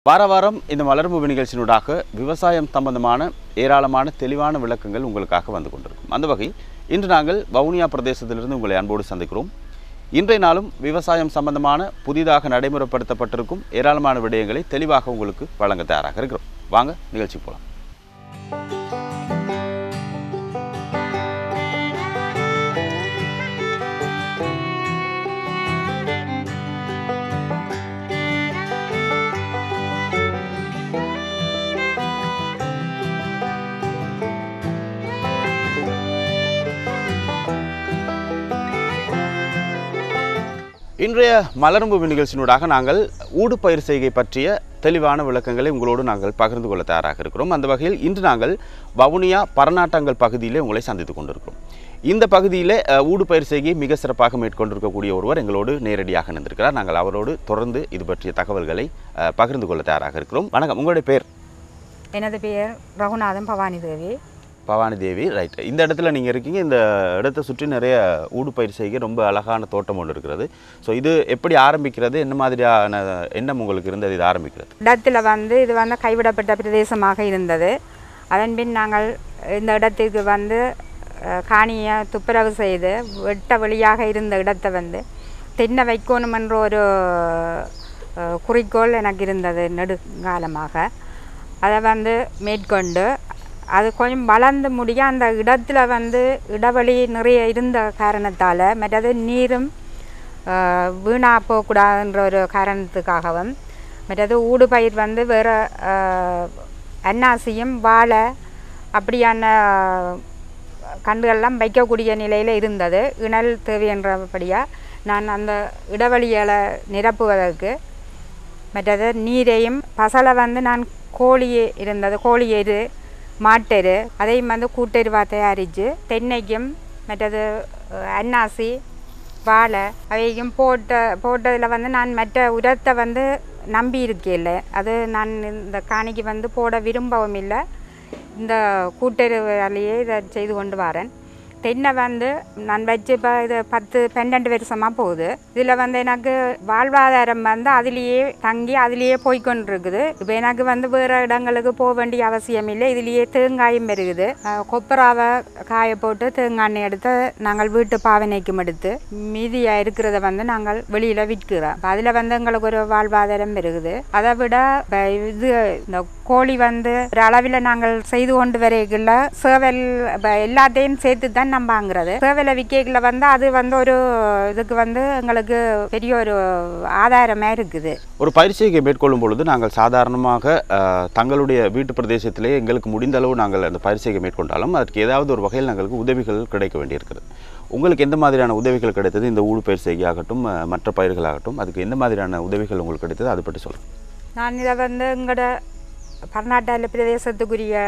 வார வாரம் இந்த மலர்பூமி நிகழ்ச்சியினூடாக விவசாயம் சம்பந்தமான ஏராளமான தெளிவான விளக்கங்கள் உங்களுக்காக வந்து கொண்டிருக்கும். அந்த வகையில் இன்று நாங்கள் வவுனியா பிரதேசத்திலிருந்து உங்களை அன்போடு சந்திக்கிறோம். இன்றைய நாளும் விவசாயம் சம்பந்தமான புதிதாக நடைமுறைப்படுத்தப்பட்டிருக்கும் ஏராளமான விடயங்களை தெளிவாக உங்களுக்கு வழங்க தயாராக இருக்கிறோம். வாங்க நிகழ்ச்சி போகலாம். இன்றைய மலர்பூமி நிகழ்ச்சியினூடாக நாங்கள் ஊடுபயிர் செய்கை பற்றிய தெளிவான விளக்கங்களை உங்களோடு நாங்கள் பகிர்ந்து கொள்ள தயாராக இருக்கிறோம். அந்த வகையில் இன்று நாங்கள் வவுனியா பரநாட்டங்கள் பகுதியிலே உங்களை சந்தித்து கொண்டிருக்கிறோம். இந்த பகுதியில் ஊடுபயிர் செய்கை மிக சிறப்பாக மேற்கொண்டிருக்கக்கூடிய ஒருவர் எங்களோடு நேரடியாக நின்றிருக்கிறார். நாங்கள் அவரோடு தொடர்ந்து இது பற்றிய தகவல்களை பகிர்ந்து கொள்ள தயாராக இருக்கிறோம். வணக்கம், உங்களுடைய பேர்? எனது பெயர் ரகுநாதன் பவானி தேவி. பவானி தேவி, ரைட். இந்த இடத்துல நீங்கள் இருக்கீங்க. இந்த இடத்தை சுற்றி நிறைய ஊடுபயிர் செய்கை ரொம்ப அழகான தோட்டம் ஒன்று இருக்கிறது. ஸோ இது எப்படி ஆரம்பிக்கிறது, என்ன மாதிரியான எண்ணம் உங்களுக்கு இருந்தது இது ஆரம்பிக்கிறது? இடத்துல இது கைவிடப்பட்ட பிரதேசமாக இருந்தது. அதன் பின் நாங்கள் இந்த இடத்துக்கு காணியை துப்புரவு செய்து வெட்ட வெளியாக இருந்த இடத்தை தென்னை வைக்கணும் என்ற ஒரு குறிக்கோள் எனக்கு இருந்தது நெடுங்காலமாக. அதை மேற்கொண்டு அது கொஞ்சம் வளர்ந்து முடிய அந்த இடத்துல இடைவெளி நிறைய இருந்த காரணத்தால் மற்றது நீரும் வீணாக போகக்கூடாதுன்ற ஒரு காரணத்துக்காகவும் மற்றது ஊடுபயிர் வேறு அன்னாசியும் வாழை அப்படியான கன்றுகள்லாம் வைக்கக்கூடிய நிலையில் இருந்தது. இணல் தேவையன்றபடியாக நான் அந்த இடைவெளிகளை நிரப்புவதற்கு மற்றது நீரையும் பசலை நான் கோழியே இருந்தது, கோழி எரு மாட்டெரு அதையும் கூட்டெருவாக தயாரித்து தென்னைக்கும் மற்றது அன்னாசி வாழை அவையும் போட்டதில் நான் மற்ற உரத்தை நம்பி இருக்கேன். அது நான் இந்த காணிக்கு போட விரும்பவும் இல்லை. இந்த கூட்டெரு வேலையே இதை செய்து கொண்டு வரேன். தென்னை நான் வச்சு இப்போ இது 10-12 வருஷமாக போகுது. இதில் எனக்கு வாழ்வாதாரம் அதிலேயே தங்கி அதிலேயே போய்கொண்டிருக்குது. இப்போ எனக்கு வேறு இடங்களுக்கு போக வேண்டிய அவசியம் இல்லை. இதுலேயே தேங்காயும் பெருகுது. கொப்பராவை காய போட்டு தேங்காய் எண்ணெய் எடுத்து நாங்கள் வீட்டு பாவனைக்கும் எடுத்து மீதியாக இருக்கிறத நாங்கள் வெளியில் விற்கிறோம். அதில் எங்களுக்கு ஒரு வாழ்வாதாரம் பெருகுது. அதை விட இது இந்த கோழி ஒரு அளவில் நாங்கள் செய்து கொண்டு வரைக்குள்ள சேவல் எல்லாத்தையும் சேர்த்து தான் நம்ம வாங்குறது. சேவலை விற்கல அது ஒரு இதுக்கு எங்களுக்கு பெரிய ஒரு ஆதாரமாக இருக்குது. ஒரு பயிர் செய்கை மேற்கொள்ளும் பொழுது நாங்கள் சாதாரணமாக தங்களுடைய வீட்டு பிரதேசத்திலே எங்களுக்கு முடிந்த அளவு நாங்கள் அந்த பயிர் செய்கை மேற்கொண்டாலும் அதற்கு ஏதாவது ஒரு வகையில் எங்களுக்கு உதவிகள் கிடைக்க வேண்டியிருக்கிறது. உங்களுக்கு எந்த மாதிரியான உதவிகள் கிடைத்தது? இந்த ஊடு பயிர் செய்கை ஆகட்டும் மற்ற பயிர்களாகட்டும் அதுக்கு எந்த மாதிரியான உதவிகள் உங்களுக்கு கிடைத்தது, அதை பற்றி சொல்லுங்கள். நான் இதை எங்களோட பரநாட்டால பிரதேசத்துக்குரிய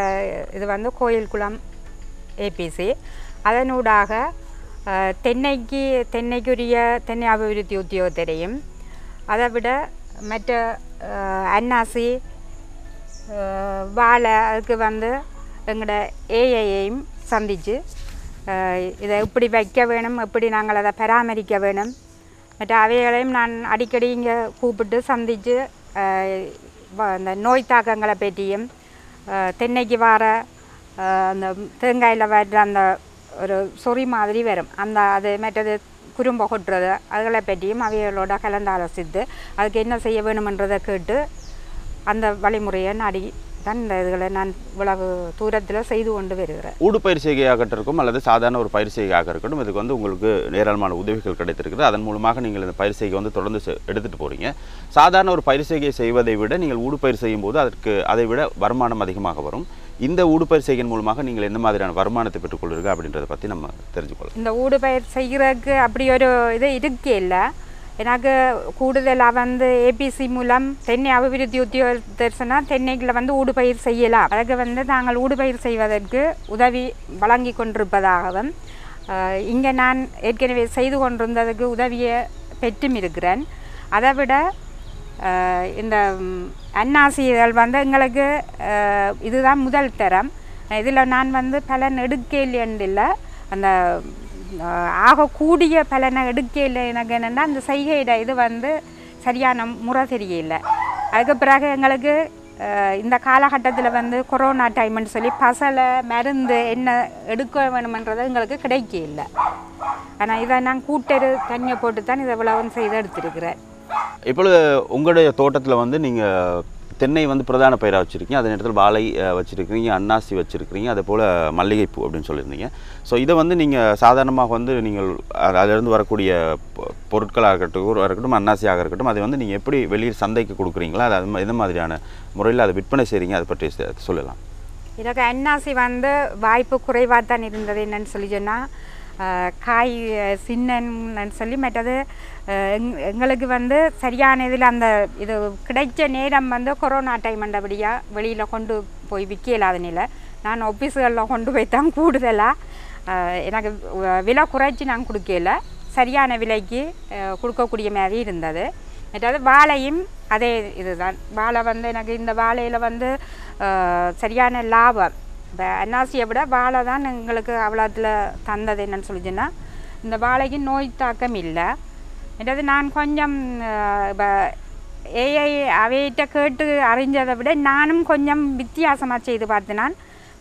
இது கோயில் ஏபிசி அதனூடாக தென்னைக்குரிய தென்னை அபிவிருத்தி உத்தியோகத்தரையும் அதை விட மற்ற அன்னாசி வாழை அதுக்கு எங்களோட ஏஐயையும் சந்தித்து இதை எப்படி வைக்க வேணும், எப்படி நாங்கள் அதை பராமரிக்க வேணும் மற்ற அவைகளையும் நான் அடிக்கடி இங்கே கூப்பிட்டு சந்தித்து அந்த நோய் தாக்கங்களை பற்றியும் தென்னைக்கு வர அந்த தேங்காயில் வர்ற அந்த ஒரு சொறி மாதிரி வரும் அது மற்றது குறும்ப கொட்டுறது அதுகளை பற்றியும் அவைகளோட கலந்தாலோசித்து அதுக்கு என்ன செய்ய வேணுமென்றதை கேட்டு அந்த வழிமுறையை நாடி தான் இந்த இதுகளை நான் இவ்வளவு தூரத்தில் செய்து கொண்டு வருகிறேன். ஊடுபயிர் செய்கையாக இருக்கும் அல்லது சாதாரண ஒரு பயிர் செய்கையாக இருக்கட்டும் இதுக்கு உங்களுக்கு ஏராளமான உதவிகள் கிடைத்திருக்கிறது. அதன் மூலமாக நீங்கள் இந்த பயிர் செய்கை தொடர்ந்து எடுத்துகிட்டு போகிறீங்க. சாதாரண ஒரு பயிர் செய்கை செய்வதை விட நீங்கள் ஊடுபயிர் செய்யும் போது அதை விட வருமானம் அதிகமாக வரும். இந்த ஊடுபயிர் செய்கையின் மூலமாக நீங்கள் என்ன மாதிரியான வருமானத்தை பெற்றுக்கொள்வீர்கள் அப்படின்றத பற்றி நம்ம தெரிஞ்சுக்கொள்ளலாம். இந்த ஊடுபயிர் செய்கிறதுக்கு அப்படி ஒரு இது இருக்கே இல்லை. எனக்கு கூடுதலாக ஏபிசி மூலம் தென்னை அபிவிருத்தி உத்தியோகத்தர்னா தென்னைக்குள்ள ஊடுபயிர் செய்யலாம். அதுக்கு நாங்கள் ஊடுபயிர் செய்வதற்கு உதவி வழங்கி கொண்டிருப்பதாகவும் இங்கே நான் ஏற்கனவே செய்து கொண்டிருந்ததுக்கு உதவியை பெற்றும் இருக்கிறேன். அதை விட இந்த அன்னாசிகள் எங்களுக்கு இதுதான் முதல் தரம். இதில் நான் பலன் எடுக்கலைன்னு இல்லை, அந்த ஆகக்கூடிய பலனை எடுக்கலை. எனக்கு என்னென்னா அந்த செய்கையிட இது சரியான முறை தெரியல. அதுக்கு பிறகு எங்களுக்கு இந்த காலகட்டத்தில் வந்து கொரோனா டைம்னு சொல்லி பசலை மருந்து என்ன எடுக்க வேணுமன்றது எங்களுக்கு கிடைக்க இல்லை. ஆனால் இதை நான் கூட்டெரு தண்ணியை போட்டு தான் இதை விளவன் செய்து எடுத்துருக்கிறேன். இப்பொழுது உங்களுடைய தோட்டத்தில் வந்து நீங்கள் தென்னை வந்து பிரதான பயிராக வச்சுருக்கீங்க, அதே நேரத்தில் வாழை வச்சுருக்கிறீங்க, அன்னாசி வச்சுருக்கிறீங்க, அதே போல் மல்லிகைப்பூ அப்படின்னு சொல்லியிருந்தீங்க. ஸோ இதை வந்து நீங்கள் சாதாரணமாக வந்து நீங்கள் அதிலிருந்து வரக்கூடிய பொருட்களாக இருக்கட்டும் அன்னாசியாக இருக்கட்டும் அதை வந்து நீங்கள் எப்படி வெளியே சந்தைக்கு கொடுக்குறீங்களா, அது எந்த மாதிரியான முறையில் அதை விற்பனை செய்கிறீங்க, அதை பற்றி சொல்லலாம். எனக்கு அன்னாசி வந்து வாய்ப்பு குறைவாக தான் இருந்தது. என்னன்னு சொல்லி சொன்னால் காய் சின்னன்னு சொல்லி மற்றது எங்களுக்கு வந்து சரியான இதில் அந்த இது கிடைச்ச நேரம் வந்து கொரோனா டைம் அண்டபடியாக வெளியில் கொண்டு போய் விற்கலாத நிலை. நான் ஆஃபீஸுகளில் கொண்டு போய் தான் கூடுதலாக எனக்கு விலை குறைச்சி நான் கொடுக்கல, சரியான விலைக்கு கொடுக்கக்கூடிய மாதிரி இருந்தது. மற்றது வாழையும் அதே இதுதான். வாழை வந்து எனக்கு இந்த வாழையில் வந்து சரியான லாபம். இப்போ அன்னாசியை விட வாழை தான் எங்களுக்கு அவ்வளோத்தில் தந்தது. என்னன்னு சொல்லிச்சுன்னா இந்த வாழைக்கு நோய் தாக்கம் இல்லை. மற்றது நான் கொஞ்சம் இப்போ ஏஐ அவையிட்ட கேட்டு அறிஞ்சதை விட நானும் கொஞ்சம் வித்தியாசமாக செய்து பார்த்தேன்.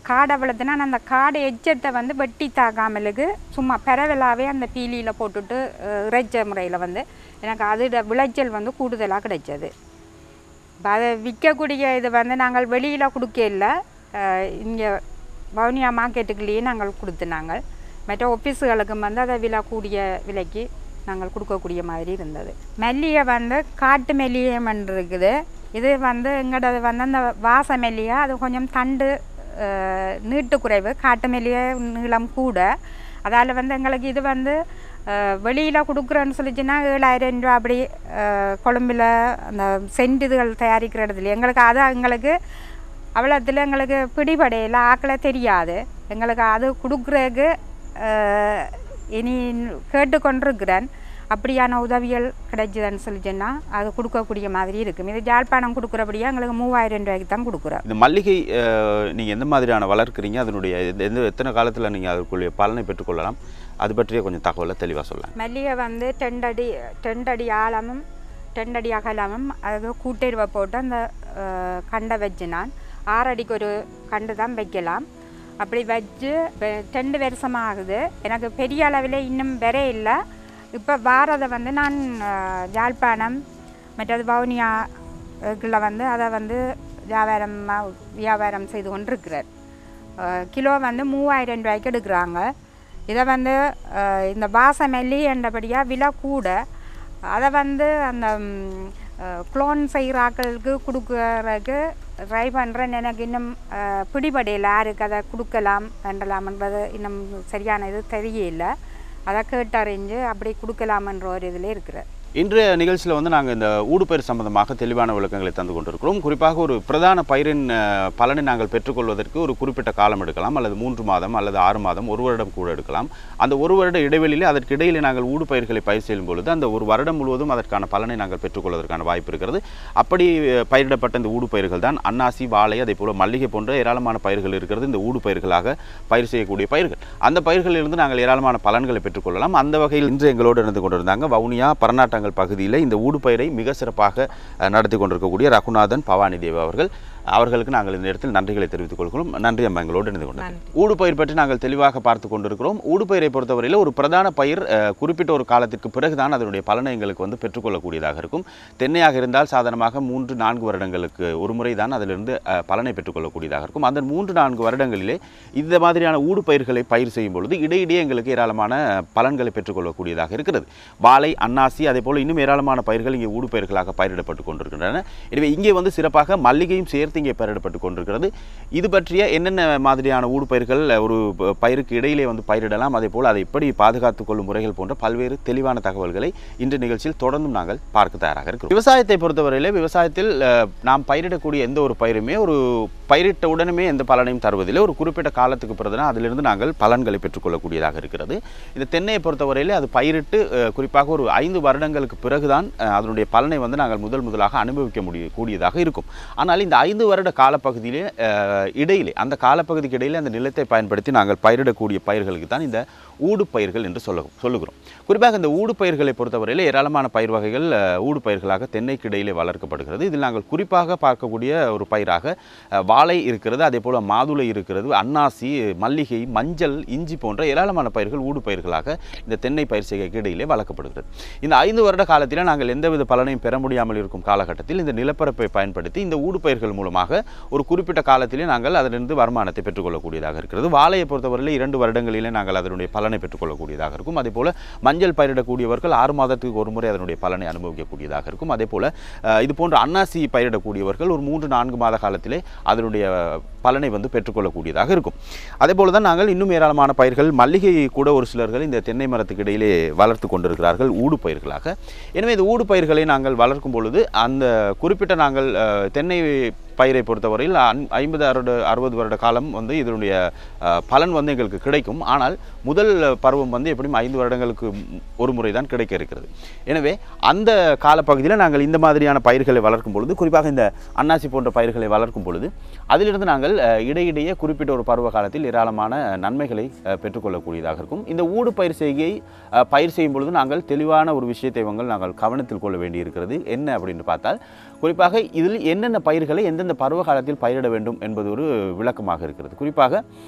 காடை வளர்த்துனா அந்த காடை எச்சத்தை வந்து வெட்டி தாக்காமலுக்கு சும்மா பரவலாகவே அந்த பீலியில் போட்டுட்டு இறைச்ச முறையில் வந்து எனக்கு அதோட விளைச்சல் வந்து கூடுதலாக கிடைச்சது. இப்போ அதை விற்கக்கூடிய இது வந்து நாங்கள் வெளியில் கொடுக்கல, இங்கே வவுனியா மார்க்கெட்டுக்குள்ளேயே நாங்கள் கொடுத்துனாங்க. மற்ற ஆஃபீஸுகளுக்கும் வந்து அதை விலை கூடிய விலைக்கு நாங்கள் கொடுக்கக்கூடிய மாதிரி இருந்தது. மல்லிகை வந்து காட்டு மல்லிகைன்னு இருக்குது. இது வந்து எங்களோட வந்து அந்த வாச மல்லிகை அது கொஞ்சம் தண்டு நீட்டு குறைவு, காட்டு மல்லிகை நீளம் கூட. அதால் வந்து எங்களுக்கு இது வந்து வெளியில் கொடுக்குறேன்னு சொல்லிச்சுன்னா 7000 ரூபா அப்படி கொழும்பில் அந்த சென்ட் இதுகள் தயாரிக்கிற இடத்துல எங்களுக்கு அது எங்களுக்கு அவ்வளோத்தில் எங்களுக்கு பிடிபடையில் ஆக்களை தெரியாது. எங்களுக்கு அது கொடுக்குறதுக்கு இனி கேட்டுக்கொண்டிருக்கிறேன். அப்படியான உதவிகள் கிடைச்சதுன்னு சொல்லிச்சுன்னா அது கொடுக்கக்கூடிய மாதிரி இருக்கும். இது ஜாழ்ப்பாணம் கொடுக்குறபடியாக எங்களுக்கு 3000 ரூபாய்க்கு தான் கொடுக்குறோம். இந்த மல்லிகை நீங்கள் எந்த மாதிரியான வளர்க்குறீங்க, அதனுடைய எத்தனை காலத்தில் நீங்கள் அதுக்குரிய பலனை பெற்றுக்கொள்ளலாம், அது பற்றிய கொஞ்சம் தகவலை தெளிவாக சொல்லலாம். மல்லிகை வந்து 2 அடி ஆழமும் 2 அடி அகலமும் அது கூட்டெருவை போட்டு அந்த கண்டை வச்சு நான் 6 அடிக்கு ஒரு கண்டு தான் வைக்கலாம். அப்படி வச்சு 2 வருஷமாக ஆகுது. எனக்கு பெரிய அளவில் இன்னும் வர இல்லை. இப்போ வாரதை வந்து நான் ஜாழ்ப்பாணம் மற்றது வவுனியாக்குள்ள வந்து அதை வந்து வியாபாரம் செய்து கொண்டிருக்கிறார். கிலோ வந்து 3000 ரூபாய்க்கு எடுக்கிறாங்க. இதை வந்து இந்த வாசமல்லி என்றபடியாக விலை கூட. அதை வந்து அந்த குளோன் செய்கிறாக்களுக்கு கொடுக்குறதுக்கு ட்ரை பண்ணுறேன். எனக்கு இன்னும் பிடிபடையில் யாருக்கு அதை கொடுக்கலாம் என்றலாம்ன்றது இன்னும் சரியான இது தெரியல. அதை கேட்டறிஞ்சு அப்படி கொடுக்கலாமன்ற ஒரு இதில் இருக்கிறேன். இன்றைய நிகழ்ச்சியில் வந்து நாங்கள் இந்த ஊடுபயிர் சம்பந்தமாக தெளிவான விளக்கங்களை தந்து கொண்டிருக்கிறோம். குறிப்பாக ஒரு பிரதான பயிரின் பலனை நாங்கள் பெற்றுக்கொள்வதற்கு ஒரு குறிப்பிட்ட காலம் எடுக்கலாம், அல்லது 3 மாதம் அல்லது 6 மாதம், 1 வருடம் கூட எடுக்கலாம். அந்த 1 வருட இடைவெளியில் அதற்கு இடையிலே நாங்கள் ஊடுபயிர்களை பயிர் செய்யும் பொழுது அந்த 1 வருடம் முழுவதும் அதற்கான பலனை நாங்கள் பெற்றுக்கொள்வதற்கான வாய்ப்பு இருக்கிறது. அப்படி பயிரிடப்பட்ட இந்த ஊடுபயிர்கள் தான் அன்னாசி, வாழை, அதே போல் மல்லிகை போன்ற ஏராளமான பயிர்கள் இருக்கிறது. இந்த ஊடுபயிர்களாக பயிர் செய்யக்கூடிய பயிர்கள், அந்த பயிர்களிலிருந்து நாங்கள் ஏராளமான பலன்களை பெற்றுக்கொள்ளலாம். அந்த வகையில் இன்று எங்களோடு இருந்து கொண்டிருந்தாங்க வவுனியா பரநாட்டாங்கல் பகுதியில் இந்த ஊடுபயிரை மிக சிறப்பாக நடத்தி கொண்டிருக்கக்கூடிய ரகுநாதன் பவானி தேவ் அவர்களுக்கு நாங்கள் இந்த இடத்தில் நன்றிகளை தெரிவித்துக் கொள்கிறோம். நன்றி அம்மா, எங்களோடு இணைந்து கொண்டோம். ஊடுபயிர் பற்றி நாங்கள் தெளிவாக பார்த்து கொண்டிருக்கிறோம். ஊடுபயிரை பொறுத்தவரையில் ஒரு பிரதான பயிர் குறிப்பிட்ட ஒரு காலத்திற்கு பிறகுதான் அதனுடைய பலனை எங்களுக்கு வந்து பெற்றுக்கொள்ளக்கூடியதாக இருக்கும். தென்னையாக இருந்தால் சாதாரணமாக 3-4 வருடங்களுக்கு ஒரு முறை தான் அதிலிருந்து பலனை பெற்றுக்கொள்ளக்கூடியதாக இருக்கும். அந்த 3-4 வருடங்களிலே இந்த மாதிரியான ஊடுபயிர்களை பயிர் செய்யும் பொழுது இடையிடையே எங்களுக்கு ஏராளமான பலன்களை பெற்றுக்கொள்ளக்கூடியதாக இருக்கிறது. வாழை, அன்னாசி, அதே போல் இன்னும் ஏராளமான பயிர்கள் இங்கே ஊடுபயிர்களாக பயிரிடப்பட்டு கொண்டிருக்கின்றன. எனவே இங்கே வந்து சிறப்பாக மல்லிகையும் சேர்த்து இங்கே பயிரிடப்பட்டு கொண்டிருக்கிறது. இது பற்றிய என்னென்ன மாதிரியான ஊடுபயிர்கள் ஒரு பயிருக்கு இடையிலே வந்து பயிரிடலாம், அதே போல் அதை எப்படி பாதுகாத்துக் கொள்ளும் முறைகள் போன்ற பல்வேறு தெளிவான தகவல்களை இன்று நிகழ்ச்சியில் தொடர்ந்தும் நாங்கள் பார்க்க தயாராக இருக்கிறோம். விவசாயத்தை பொறுத்தவரையிலே விவசாயத்தில் நாம் பயிரிடக்கூடிய எந்த ஒரு பயிருமே ஒரு பயிரிட்ட உடனே எந்த பலனையும் தருவதில்லை. ஒரு குறிப்பிட்ட காலத்துக்கு பிறகுதான் அதிலிருந்து நாங்கள் பலன்களை பெற்றுக்கொள்ளக்கூடியதாக இருக்கிறது. இந்த தென்னையை பொறுத்தவரையிலே அது பயிரிட்டு குறிப்பாக ஒரு 5 வருடங்களுக்கு பிறகுதான் அதனுடைய பலனை வந்து நாங்கள் முதலாக அனுபவிக்க கூடியதாக இருக்கும். ஆனால் இந்த 5 5 வருட காலப்பகுதியிலே இடையிலே அந்த காலப்பகுதிக்கு இடையிலே அந்த நிலத்தை பயன்படுத்தி நாங்கள் பயிரிடக்கூடிய பயிர்களுக்கு தான் இந்த ஊடு பயிர்கள் என்று சொல்லுகிறோம். குறிப்பாக இந்த ஊடு பயிர்களை பொறுத்தவரையில் ஏராளமான பயிர் வகைகள் ஊடு பயிர்களாக தென்னைக்கு இடையிலே வளர்க்கப்படுகிறது. இதில் நாங்கள் குறிப்பாக பார்க்கக்கூடிய ஒரு பயிராக வாழை இருக்கிறது, அதே போல் மாதுளை இருக்கிறது, அன்னாசி, மல்லிகை, மஞ்சள், இஞ்சி போன்ற ஏராளமான பயிர்கள் ஊடு பயிர்களாக இந்த தென்னை பயிர் செய்கைக்கு இடையிலே வளர்க்கப்படுகிறது. இந்த 5 வருட காலத்தில் நாங்கள் எந்தவித பலனையும் பெற முடியாமல் இருக்கும் காலகட்டத்தில் இந்த நிலப்பரப்பை பயன்படுத்தி இந்த ஊடு பயிர்கள் மூலமாக ஒரு குறிப்பிட்ட காலத்திலே நாங்கள் அதிலிருந்து வருமானத்தை பெற்றுக்கொள்ளக்கூடியதாக இருக்கிறது. வாழையை பொறுத்தவரையில் 2 வருடங்களிலே நாங்கள் அதனுடைய பலனை பெற்றுக்கொள்ளக்கூடியதாக இருக்கும். அதே போல் மஞ்சள் பயிரிடக்கூடியவர்கள் 6 மாதத்துக்கு ஒரு முறை அதனுடைய பலனை அனுபவிக்கக்கூடியதாக இருக்கும். அதே போல் இது போன்ற அன்னாசி பயிரிடக்கூடியவர்கள் ஒரு 3-4 மாத காலத்திலே அதனுடைய பலனை பெற்றுக்கொள்ளக்கூடியதாக இருக்கும். அதே போல தான் நாங்கள் இன்னும் ஏராளமான பயிர்கள், மல்லிகை கூட ஒரு சிலர்கள் இந்த தென்னை மரத்துக்கு இடையிலே வளர்த்து கொண்டிருக்கிறார்கள் ஊடு பயிர்களாக. எனவே இந்த ஊடு பயிர்களை நாங்கள் வளர்க்கும் பொழுது அந்த குறிப்பிட்ட நாங்கள் தென்னை பயிரை பொறுத்தவரையில் 50-60 வருட காலம் இதனுடைய பலன் எங்களுக்கு கிடைக்கும். ஆனால் முதல் பருவம் எப்படியும் 5 வருடங்களுக்கு ஒரு முறை தான் கிடைக்க இருக்கிறது. எனவே அந்த காலப்பகுதியில் நாங்கள் இந்த மாதிரியான பயிர்களை வளர்க்கும் பொழுது, குறிப்பாக இந்த அன்னாசி போன்ற பயிர்களை வளர்க்கும் பொழுது அதிலிருந்து நாங்கள் இடையிடையே குறிப்பிட்ட ஒரு பருவ காலத்தில் ஏராளமான நன்மைகளை பெற்றுக்கொள்ளக்கூடியதாக இருக்கும். இந்த ஊடு பயிர் செய்கையை பயிர் செய்யும் பொழுது நாங்கள் தெளிவான ஒரு விஷயத்தை நாங்கள் கவனத்தில் கொள்ள வேண்டியிருக்கிறது. என்ன அப்படின்னு பார்த்தால், குறிப்பாக இதில் என்னென்ன பயிர்களை எந்தெந்த பருவ காலத்தில் பயிரிட வேண்டும் என்பது ஒரு விளக்கமாக இருக்கிறது. குறிப்பாக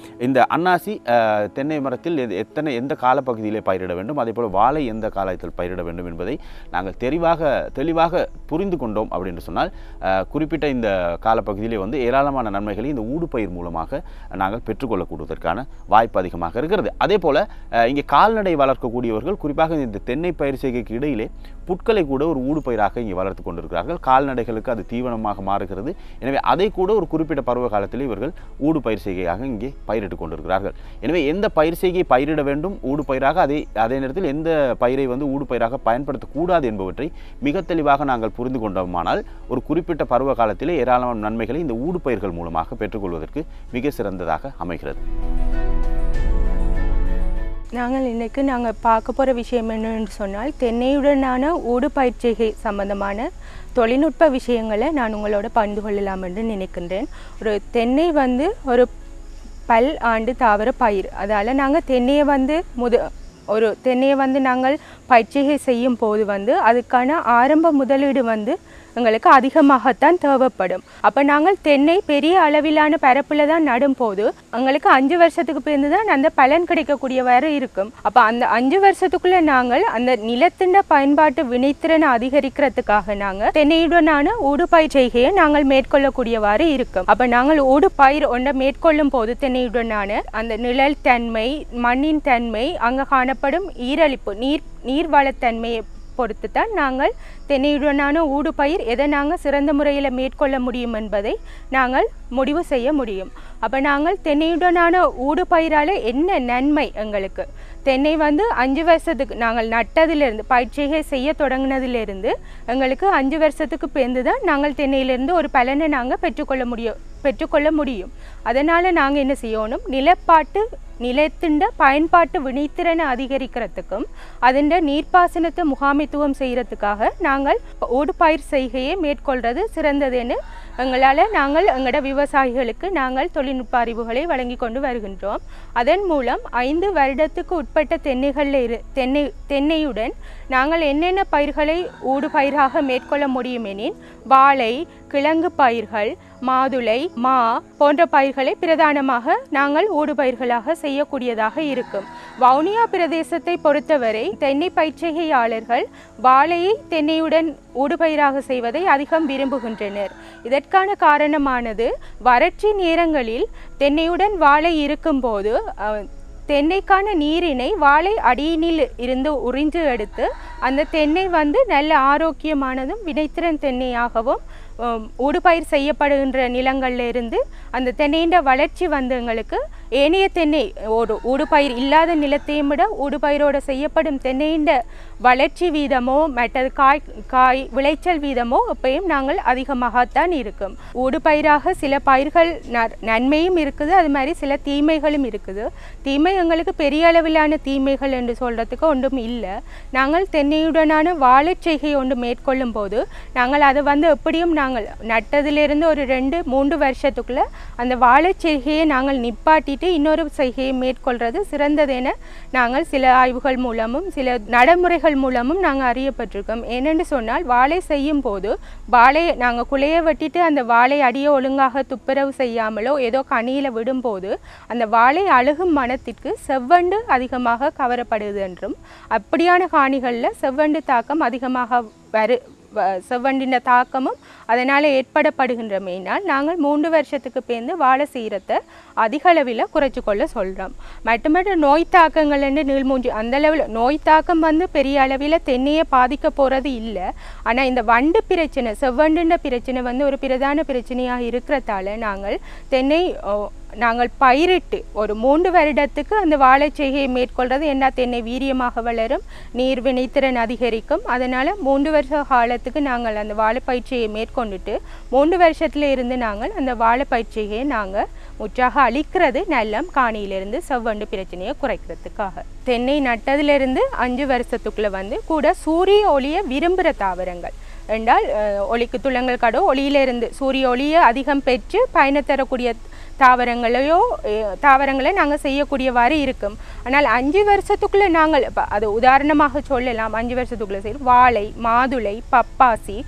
இந்த அன்னாசி தென்னை மரத்தில் எந்த காலப்பகுதியிலே பயிரிட வேண்டும், அதே போல் வாழை எந்த காலத்தில் பயிரிட வேண்டும் என்பதை நாங்கள் தெளிவாக புரிந்து கொண்டோம் அப்படின்னு சொன்னால் குறிப்பிட்ட இந்த காலப்பகுதியிலே ஏராளமான நன்மைகளை இந்த ஊடு பயிர் மூலமாக நாங்கள் பெற்றுக்கொள்ளக்கூடியதற்கான வாய்ப்பு அதிகமாக இருக்கிறது. அதே போல் இங்கே கால்நடை வளர்க்கக்கூடியவர்கள் குறிப்பாக இந்த தென்னை பயிர் செய்கைக்கு இடையிலே புட்களை கூட ஒரு ஊடு பயிராக இங்கே வளர்த்து கொண்டிருக்கிறார்கள். கால்நடைகளுக்கு அது தீவனமாக மாறுகிறது. எனவே அதை கூட ஒரு குறிப்பிட்ட பருவ காலத்தில் இவர்கள் ஊடு பயிர் செய்கையாக இங்கே பயிரிட்டு கொண்டிருக்கிறார்கள். எனவே எந்த பயிர் செய்கையை பயிரிட வேண்டும் ஊடு பயிராக, அதே நேரத்தில் எந்த பயிரை ஊடு பயிராக பயன்படுத்தக்கூடாது என்பவற்றை மிக தெளிவாக நாங்கள் புரிந்து கொண்டோமானால் ஒரு குறிப்பிட்ட பருவ காலத்திலே ஏராளமான நன்மைகளை இந்த ஊடு பயிர்கள் மூலமாக பெற்றுக்கொள்வதற்கு மிக சிறந்ததாக அமைகிறது. நாங்கள் பார்க்க போகிற விஷயம் என்னென்னு சொன்னால், தென்னையுடனான ஊடு பயிற்சிகை சம்பந்தமான தொழில்நுட்ப விஷயங்களை நான் உங்களோட பகிர்ந்து கொள்ளலாம் என்று நினைக்கின்றேன். ஒரு தென்னை ஒரு பல் ஆண்டு தாவர பயிர். அதால் நாங்கள் தென்னையை ஒரு தென்னையை நாங்கள் பயிற்சிகை செய்யும் போது அதுக்கான ஆரம்ப முதலீடு எங்களுக்கு அதிகமாகத்தான் தேவைப்படும். அப்போ நாங்கள் தென்னை பெரிய அளவிலான பரப்பில் தான் நடும்போது எங்களுக்கு 5 வருஷத்துக்கு பிறகு தான் அந்த பலன் கிடைக்கக்கூடியவாறு இருக்கும். அப்போ அந்த 5 வருஷத்துக்குள்ளே நாங்கள் அந்த நிலத்தின் பயன்பாட்டு வினைத்திறனை அதிகரிக்கிறதுக்காக நாங்கள் தென்னையுடனான ஊடு பயிர் செய்கையை நாங்கள் மேற்கொள்ளக்கூடியவாறு இருக்கும். அப்போ நாங்கள் ஊடு பயிர் ஒன்றை மேற்கொள்ளும் போது தென்னையுடனான அந்த நிழல் தன்மை, மண்ணின் தன்மை, அங்கே காணப்படும் ஈரழிப்பு, நீர்வளத்தன்மையை பொறுத்து தான் நாங்கள் தென்னையுடனான ஊடு பயிர் எதை நாங்கள் சிறந்த முறையில் மேற்கொள்ள முடியும் என்பதை நாங்கள் முடிவு செய்ய முடியும். அப்போ நாங்கள் தென்னையுடனான ஊடு பயிரால் என்ன நன்மை எங்களுக்கு, தென்னை 5 வருஷத்துக்கு நாங்கள் நட்டதிலிருந்து பயிற்சிகை செய்ய தொடங்கினதிலிருந்து எங்களுக்கு 5 வருஷத்துக்கு பிறந்து தான் நாங்கள் தென்னையிலிருந்து ஒரு பலனை நாங்கள் பெற்றுக்கொள்ள முடியும். அதனால் நாங்கள் என்ன செய்யணும், நிலத்தின் பயன்பாட்டு வினைத்திறனை அதிகரிக்கிறதுக்கும் அதன் நீர்ப்பாசனத்தை முகாமைத்துவம் செய்கிறதுக்காக நாங்கள் ஊடு பயிர் செய்கையை மேற்கொள்வது சிறந்ததுன்னு நாங்கள் எங்களோட விவசாயிகளுக்கு நாங்கள் தொழில்நுட்ப அறிவுகளை வழங்கி கொண்டு வருகின்றோம். அதன் மூலம் 5 வருடத்துக்கு உட்பட்ட தென்னையுடன் நாங்கள் என்னென்ன பயிர்களை ஊடு பயிராக மேற்கொள்ள முடியும் எனில், வாழை, கிழங்கு பயிர்கள், மாதுளை, மா போன்ற பயிர்களை பிரதானமாக நாங்கள் ஊடு பயிர்களாக செய்யக்கூடியதாக இருக்கும். வவுனியா பிரதேசத்தை பொறுத்தவரை தென்னை பயிற்சிகையாளர்கள் வாழையை தென்னையுடன் ஊடுபயிராக செய்வதை அதிகம் விரும்புகின்றனர். இதற்கான காரணமானது, வறட்சி நேரங்களில் தென்னையுடன் வாழை இருக்கும்போது தென்னைக்கான நீரினை வாழை அடியினில் இருந்து உறிஞ்சு எடுத்து அந்த தென்னை நல்ல ஆரோக்கியமானதும் வினைத்திறன் தென்னையாகவும் ஊடுபயிர் செய்யப்படுகின்ற நிலங்களில் இருந்து அந்த தென்னையின் வளர்ச்சி எங்களுக்கு ஏனைய தென்னை ஒரு ஊடுபயிர் இல்லாத நிலத்தையும் விட ஊடுபயிரோடு செய்யப்படும் தென்னையின் வளர்ச்சி வீதமோ மற்றது காய் விளைச்சல் வீதமோ எப்பயும் நாங்கள் அதிகமாகத்தான் இருக்கும். ஊடுபயிராக சில பயிர்கள் நன்மையும் இருக்குது, அது மாதிரி சில தீமைகளும் இருக்குது. தீமை எங்களுக்கு பெரிய அளவிலான தீமைகள் என்று சொல்கிறதுக்கு ஒன்றும் இல்லை. நாங்கள் தென்னையுடனான வாழைச் செய்கை ஒன்று மேற்கொள்ளும் போது நாங்கள் அதை எப்படியும் நாங்கள் நட்டதிலிருந்து ஒரு 2-3 வருஷத்துக்குள்ளே அந்த வாழை செய்கையை நாங்கள் நிப்பாட்டிட்டு இன்னொரு செய்கையை மேற்கொள்வது சிறந்தது என நாங்கள் சில ஆய்வுகள் மூலமும் சில நடைமுறைகள் மூலமும் நாங்கள் அறியப்பட்டிருக்கோம். ஏனென்று சொன்னால் வாழை செய்யும் போது வாழை நாங்கள் குலையை வெட்டிட்டு அந்த வாழை அடியை ஒழுங்காக துப்புரவு செய்யாமலோ ஏதோ கனியில் விடும்போது அந்த வாழை அழுகும் மனத்திற்கு செவ்வண்டு அதிகமாக கவரப்படுது என்றும் அப்படியான காணிகளில் செவ்வண்டு தாக்கம் அதிகமாக செவ்வண்டின தாக்கமும் அதனால் ஏற்படப்படுகின்றமையினால் நாங்கள் 3 வருஷத்துக்கு பேர்ந்து வாழை சீரத்தை அதிக அளவில் குறைச்சி கொள்ள சொல்கிறோம். மற்ற நோய் தாக்கங்கள் என்று நீள்மூஞ்சி அந்த அளவில் நோய் தாக்கம் பெரிய அளவில் தென்னையை பாதிக்க போகிறது இல்லை. ஆனால் இந்த வண்டு பிரச்சனை செவ்வண்டுன்ற பிரச்சனை ஒரு பிரதான பிரச்சனையாக இருக்கிறதால நாங்கள் பயிரிட்டு ஒரு 3 வருடத்துக்கு அந்த வாழை செய்கையை மேற்கொள்வது என்ன தென்னை வீரியமாக வளரும், நீர் வினைத்திறன் அதிகரிக்கும். அதனால் 3 வருஷ காலத்துக்கு நாங்கள் அந்த வாழை பயிற்சியை மேற்கொண்டுட்டு 3 வருஷத்துல இருந்து நாங்கள் அந்த வாழை பயிற்சியை நாங்கள் முற்றாக அழிக்கிறது நல்லம் காணியிலிருந்து செவ்வண்டு பிரச்சனையை குறைக்கிறதுக்காக. தென்னை நட்டதிலிருந்து 5 வருஷத்துக்குள்ளே கூட சூரிய ஒளியை விரும்புகிற தாவரங்கள் என்றால் ஒளிக்கு துளங்கள் கடோ ஒளியிலிருந்து சூரிய ஒளியை அதிகம் பெற்று பயணத்தரக்கூடிய தாவரங்களை நாங்கள் செய்யக்கூடியவாறு இருக்கும். ஆனால் 5 வருஷத்துக்குள்ளே நாங்கள் அது உதாரணமாக சொல்லலாம். 5 வருஷத்துக்குள்ளே செய்யும் வாழை, மாதுளை, பப்பாசி,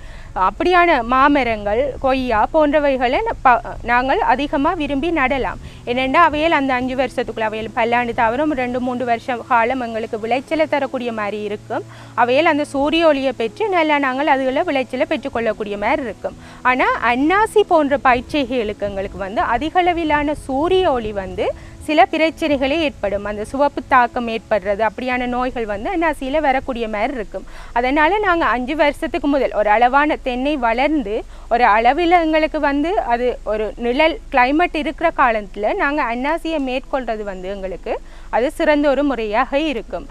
அப்படியான மாமரங்கள், கொய்யா போன்றவைகளை நாங்கள் அதிகமாக விரும்பி நடலாம். ஏனென்றா அவையில் அந்த 5 வருஷத்துக்குள்ள அவையில் பல்லாண்டு தாவரம் 2-3 வருஷ காலம் எங்களுக்கு விளைச்சலை தரக்கூடிய மாதிரி இருக்கும். அவையில் அந்த சூரிய ஒளியை பெற்று நல்லா நாங்கள் அதுகளை விளைச்சலை பெற்றுக்கொள்ளக்கூடிய மாதிரி இருக்கும். ஆனால் அன்னாசி போன்ற பயிற்சிகளுக்கு எங்களுக்கு அதிக அளவிலான சூரிய ஒளி சில பிரச்சனைகளே ஏற்படும். அந்த சிவப்பு தாக்கம் ஏற்படுறது அப்படியான நோய்கள் அன்னாசியில் வரக்கூடிய மாதிரி இருக்கும். அதனால் நாங்கள் 5 வருஷத்துக்கு முதல் ஒரு அளவான தென்னை வளர்ந்து ஒரு அளவில் எங்களுக்கு அது ஒரு நிழல் கிளைமேட் இருக்கிற காலத்தில் நாங்கள் அன்னாசியை மேற்கொள்வது எங்களுக்கு அது சிறந்த ஒரு முறையாக இருக்கும்.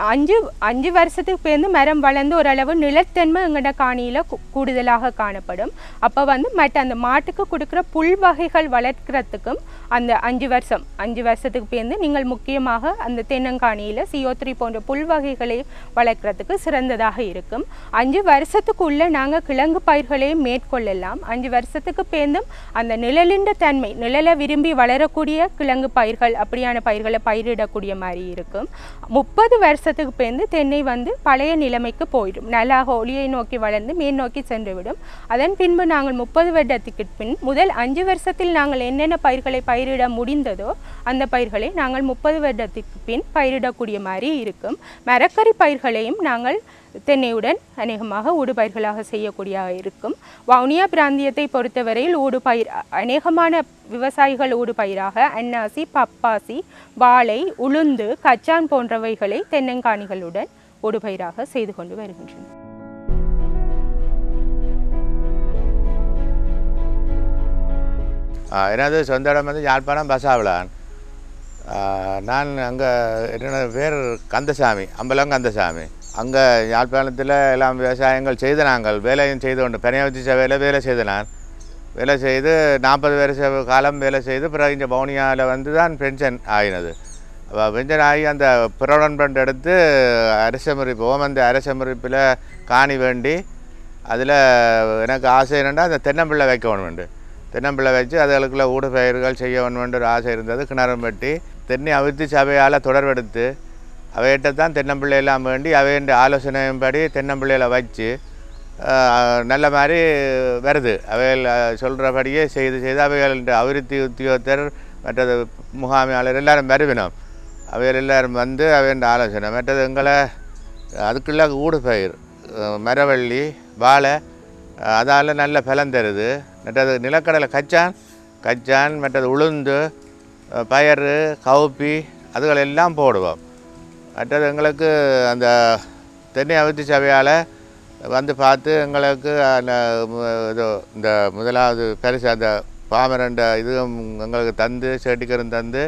5 வருஷத்துக்கு பேர்ந்து மரம் வளர்ந்து ஓரளவு நிலத்தன்மை எங்களோட காணியில் கூடுதலாக காணப்படும். அப்போ மற்ற அந்த மாட்டுக்கு கொடுக்குற புல் வகைகள் வளர்க்கிறதுக்கும் அந்த 5 வருஷத்துக்கு பேர்ந்து நீங்கள் முக்கியமாக அந்த தென்னங்காணியில் CO3 போன்ற புல் வகைகளை வளர்க்குறதுக்கு சிறந்ததாக இருக்கும். 5 வருஷத்துக்குள்ளே நாங்கள் கிழங்கு பயிர்களையும் மேற்கொள்ளலாம். 5 வருஷத்துக்கு பேர்ந்தும் அந்த நிழலின்ற தன்மை நிழலை விரும்பி வளரக்கூடிய கிழங்கு பயிர்கள் அப்படியான பயிர்களை பயிரிடக்கூடிய மாதிரி இருக்கும். 30 வருஷத்துக்கு பேர்ந்து தென்னை பழைய நிலைமைக்கு போயிடும். நல்லாக ஒளியை நோக்கி வளர்ந்து மேல் நோக்கி சென்றுவிடும். அதன் பின்பு நாங்கள் 30 வருடத்துக்கு பின் முதல் 5 வருஷத்தில் நாங்கள் என்னென்ன பயிர்களை பயிரிட முடிந்ததோ அந்த பயிர்களை நாங்கள் 30 வருடத்துக்கு பின் பயிரிடக்கூடிய மாதிரி இருக்கும். மரக்கறி பயிர்களையும் நாங்கள் தென்னையுடன் அநேகமாக ஊடுபயிர்களாக செய்யக்கூடிய இருக்கும். வவுனியா பிராந்தியத்தை பொறுத்தவரையில் ஊடுபயிர் அநேகமான விவசாயிகள் ஊடுபயிராக அன்னாசி, பப்பாசி, வாழை, உளுந்து, கச்சான் போன்றவைகளை தென்னங்காணிகளுடன் ஊடுபயிராக செய்து கொண்டு வருகின்றனர். எனது சொந்த இடம் யாழ்ப்பாணம் பசாவிளான். நான் அங்கே என்னோட பேர் கந்தசாமி, அம்பலம் கந்தசாமி. அங்கே யாழ்ப்பாணத்தில் எல்லாம் விவசாயங்கள் செய்த நாங்கள் வேலையும் செய்து கொண்டு பெரியாவத்தி சபையில் வேலை செய்த நான் வேலை செய்து 40 வருஷ காலம் வேலை செய்து பிறகு இங்கே வவுனியாவில் தான் பென்ஷன் ஆகினது. பென்ஷன் ஆகி அந்த பிரவுடன் எடுத்து அரச முறிப்பு ஓமந்த அரச முறிப்பில் காணி வேண்டி அதில் எனக்கு ஆசை என்னென்னா அந்த தென்னம்பிள்ளை வைக்க வேணுமெண்டு தென்னம்பிள்ளை வச்சு அதுகளுக்குள்ள ஊடுபயிர்கள் செய்ய வேணுமென்று ஒரு ஆசை இருந்தது. கிணறும் வெட்டி தென்னை அவிழ்த்து சபையால் தொடர்பெடுத்து அவையிட்ட தான் தென்னம்பிள்ளையெல்லாம் வேண்டி அவையின் ஆலோசனையும்படி தென்னம்பிள்ளையில் வச்சு நல்ல மாதிரி வருது. அவைகள் சொல்கிறபடியே செய்து அவைகள் அபிவிருத்தி உத்தியோகத்தர் மற்றது முகாமையாளர் எல்லோரும் வருவினோம். அவைகள் எல்லோரும் அவையின் ஆலோசனை மற்றது எங்களை அதுக்குள்ள ஊடுபயிர் மரவள்ளி, வாழை அதால் நல்ல பலன் தருது. மற்றது நிலக்கடலை கச்சான் மற்றது உளுந்து, பயறு, கவுப்பி அதுகளெல்லாம் போடுவோம். மற்றது எங்களுக்கு அந்த தென்னை அவிழ்த்து சபையால் பார்த்து எங்களுக்கு இது இந்த முதலாவது பரிசு அந்த பாமரண்ட இதுவும் எங்களுக்கு தந்து செட்டிக்கரும் தந்து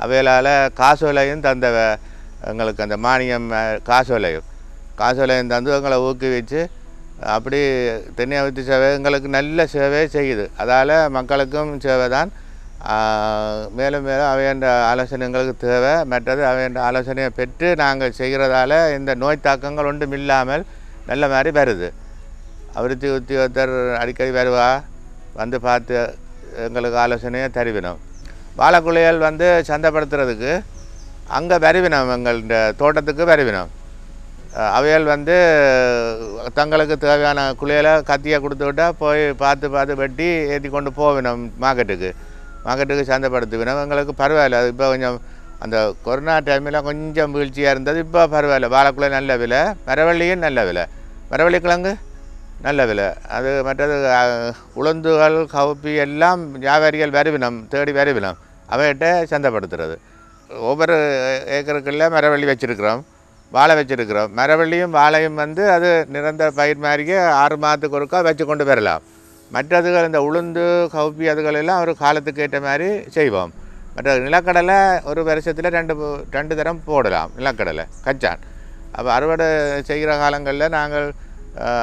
அவைகளால் காசோலையும் தந்த எங்களுக்கு அந்த மானியம் காசோலையும் தந்து எங்களை ஊக்குவிச்சு அப்படி தென்னை அவிழ்த்து சேவை எங்களுக்கு நல்ல சேவை செய்யுது. அதால் மக்களுக்கும் சேவை தான். மேலும் அவையண்ட ஆலோசனை எங்களுக்கு தேவை. மற்றது அவையண்ட ஆலோசனையை பெற்று நாங்கள் செய்கிறதால இந்த நோய் தாக்கங்கள் ஒன்றும் இல்லாமல் நல்ல மாதிரி வருது. அபிவிருத்தி உத்தியோகத்தர் அடிக்கடி வருவா, வந்து பார்த்து எங்களுக்கு ஆலோசனையை தருவினோம். வாழைக்குலைகள் வந்து சந்தைப்படுத்துறதுக்கு அங்கே வருவினோம், எங்கள்ட தோட்டத்துக்கு வருவினோம். அவைகள் வந்து தங்களுக்கு தேவையான குலைகளை கத்தியை கொடுத்து விட்டால் போய் பார்த்து வெட்டி ஏற்றி கொண்டு போவினோம் மார்க்கெட்டுக்கு சந்தைப்படுத்துவினோம். எங்களுக்கு பரவாயில்ல. அது இப்போ கொஞ்சம் அந்த கொரோனா டைமில் கொஞ்சம் வீழ்ச்சியாக இருந்தது. இப்போ பரவாயில்ல. வாழைக்குலை நல்ல விலை, மரவள்ளியும் நல்ல விலை, மரவள்ளி கிழங்கு நல்ல விலை. அது மற்றது உளுந்துகள் கவுப்பி எல்லாம் வியாபாரிகள் வருவினம் தேடி வருவினம் அவைகிட்ட சந்தைப்படுத்துறது. ஒவ்வொரு ஏக்கருக்குள்ள மரவள்ளி வச்சுருக்கிறோம், வாழை வச்சுருக்கிறோம். மரவள்ளியும் வாழையும் வந்து அது நிரந்தர பயிர் மாதிரியே 6 மாதத்துக்கு ஒருக்கா வச்சு கொண்டு வரலாம். மற்றதுகள் இந்த உளுந்து கவுப்பி அதுகளெல்லாம் ஒரு காலத்துக்கு ஏற்ற மாதிரி செய்வோம். மற்ற நிலக்கடலை ஒரு வருஷத்தில் 2 தரம் போடலாம். நிலக்கடலை கச்சான். அப்போ அறுவடை செய்கிற காலங்களில் நாங்கள்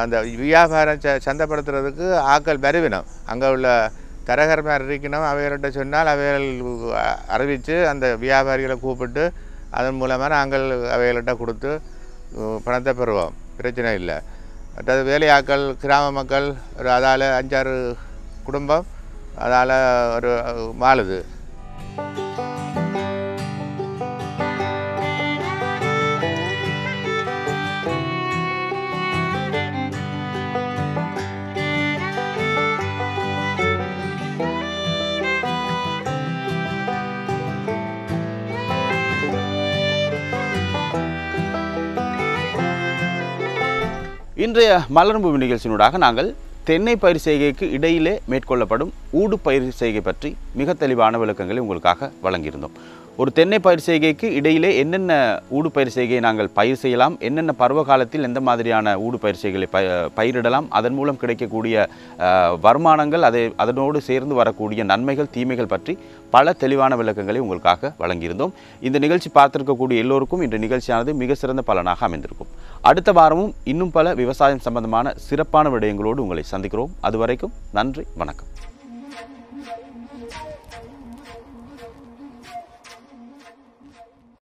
அந்த வியாபாரம் சந்தைப்படுத்துறதுக்கு ஆக்கள் வருவினோம். அங்கே உள்ள தரகர்மார் இருக்கணும். அவைகள்கிட்ட சொன்னால் அவைகள் அறிவித்து அந்த வியாபாரிகளை கூப்பிட்டு அதன் மூலமாக நாங்கள் அவைகள்கிட்ட கொடுத்து பணத்தை பெறுவோம். பிரச்சனை இல்லை. மற்றது வேலையாக்கள் கிராம மக்கள் ஒரு அதால் 5-6 குடும்பம் அதால் ஒரு வாழுது. இன்றைய மலர்பூமி நிகழ்ச்சியினூடாக நாங்கள் தென்னை பயிர் செய்கைக்கு இடையிலே மேற்கொள்ளப்படும் ஊடு பயிர் செய்கை பற்றி மிக தெளிவான விளக்கங்களை உங்களுக்காக வழங்கியிருந்தோம். ஒரு தென்னை பயிர் செய்கைக்கு இடையிலே என்னென்ன ஊடு பயிர் செய்கையை நாங்கள் பயிர் செய்யலாம், என்னென்ன பருவ காலத்தில் எந்த மாதிரியான ஊடு பயிர் செய்கைகளை பயிரிடலாம், அதன் மூலம் கிடைக்கக்கூடிய வருமானங்கள், அதனோடு சேர்ந்து வரக்கூடிய நன்மைகள் தீமைகள் பற்றி பல தெளிவான விளக்கங்களை உங்களுக்காக வழங்கியிருந்தோம். இந்த நிகழ்ச்சி பார்த்திருக்கக்கூடிய எல்லோருக்கும் இந்த நிகழ்ச்சியானது மிக சிறந்த பலனாக அமைந்திருக்கும். அடுத்த வாரமும் இன்னும் பல விவசாயம் சம்பந்தமான சிறப்பான விடயங்களோடு உங்களை சந்திக்கிறோம். அதுவரைக்கும் நன்றி, வணக்கம்.